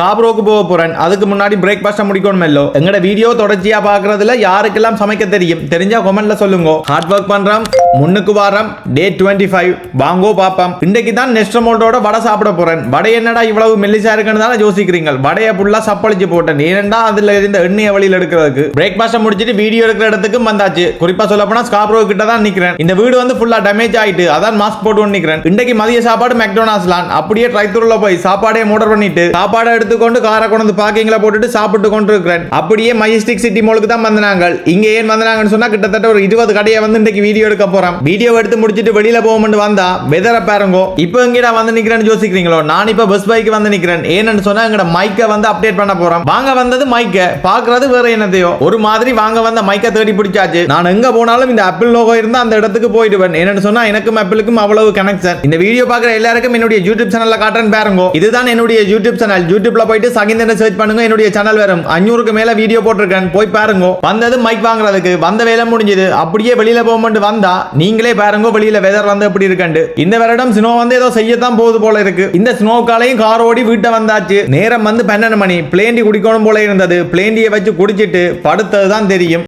ஸ்காப்ரோக்கு போக போறேன். அதுக்கு முன்னாடி பிரேக்ஃபாஸ்ட் முடிக்கணும். எங்கட வீடியோ தொடர்ச்சியா பாக்குறதுல யாருக்கெல்லாம் சமைக்க தெரியும் தெரிஞ்சா கமெண்ட்ல சொல்லுங்க. ஹார்ட் ஒர்க் பண்றோம், முன்னுக்கு வாரம், டே 25 வாங்கோ பாப்போம். இன்றைக்கு தான் நெஸ்ட்ரமோல்டோட வடை சாப்பிட போறேன். வடை என்னடா இவ்வளவு மெல்லிசா இருக்குன்னு தான் யோசிக்கிறீங்க. வடையை ஃபுல்லா சப்பளிச்சு போட்டேன். ஏனெண்டா அதுல இருந்த எண்ணெயை வழியில் எடுக்கிறதுக்கு. பிரேக்ஃபாஸ்ட் முடிச்சிட்டு வீடியோ எடுக்கிற இடத்துக்கு வந்தாச்சு. குறிப்பா சொல்ல போனா ஸ்காப்ரோ கிட்ட தான் நிக்கிறேன். இந்த வீடு வந்து ஃபுல்லா டேமேஜ் ஆயிட்டு அதான் மாஸ்க் போட்டு நிக்கிறேன். இன்றைக்கு மதிய சாப்பாடு மெக்டொனால்ட்ஸ் லான். அப்படியே ட்ரைத்தூர்ல போய் சாப்பாடே ஆர்டர் பண்ணிட்டு சாப்பாடை எடுத்துக்கொண்டு காரை கொண்டு பார்க்கிங்ல போட்டுட்டு சாப்பிட்டு கொண்டு இருக்கிறேன். அப்படியே மஜஸ்டிக் சிட்டி மாலுக்கு தான் வந்தாங்க. இங்க ஏன் வந்தாங்கன்னு சொன்னா கிட்டத்தட்ட ஒரு 20 கடையை வந்து இன்னைக்கு வீடியோ எடுக்க போறோம். வீடியோ எடுத்து முடிச்சிட்டு வெளியில போவோம்னு வந்தா வெதரை பாருங்க. இப்போ எங்கடா வந்து நிக்கிறேன்னு யோசிக்கிறீங்களோ? நான் இப்ப பஸ் பைக்கு வந்து நிக்கிறேன். ஏன்னு சொன்னா எங்கட மைக்கை வந்து அப்டேட் பண்ண போறோம். வாங்க வந்தது மைக்கை பாக்குறது வேற என்னதையோ ஒரு மாதிரி. வாங்க வந்த மைக்கை தேடி பிடிச்சாச்சு. நான் எங்க போனாலும் இந்த ஆப்பிள் லோகோ இருந்தா அந்த இடத்துக்கு போயிடுவேன். என்னன்னு சொன்னா எனக்கும் ஆப்பிளுக்கும் அவ்வளவு கனெக்ஷன். இந்த வீடியோ பாக்குற எல்லாருக்கும் என்னுடைய யூடியூப் சேனல்ல காட்டுறேன் பாருங்க. இதுதான் என்னுடைய யூடியூப் சேனல். யூடியூப்ல போயிட்டு சகிந்தனை சர்ச் பண்ணுங்க. என்னுடைய சேனல் வரும். 500க்கு மேல வீடியோ போட்டிருக்கேன். போய் பாருங்க. வந்தது மைக் வாங்குறதுக்கு வந்த வேலை முடிஞ்சது. அப்படியே வெளியில போகும்போது வந்தா நீங்களே பாருங்க வெளியில வெதர் வந்து எப்படி இருக்குன்னு. இந்த வருடம் ஸ்னோ வந்து ஏதோ செய்யத்தான் போகுது போல இருக்கு. இந்த ஸ்னோ காலையும் கார் ஓடி வீட்டை வந்தாச்சு. நேரம் வந்து 12 மணி. பிளேண்டி குடிக்கணும் போல இருந்தது. பிளேண்டியை வச்சு குடிச்சிட்டு படுத்தது தான் தெரியும்.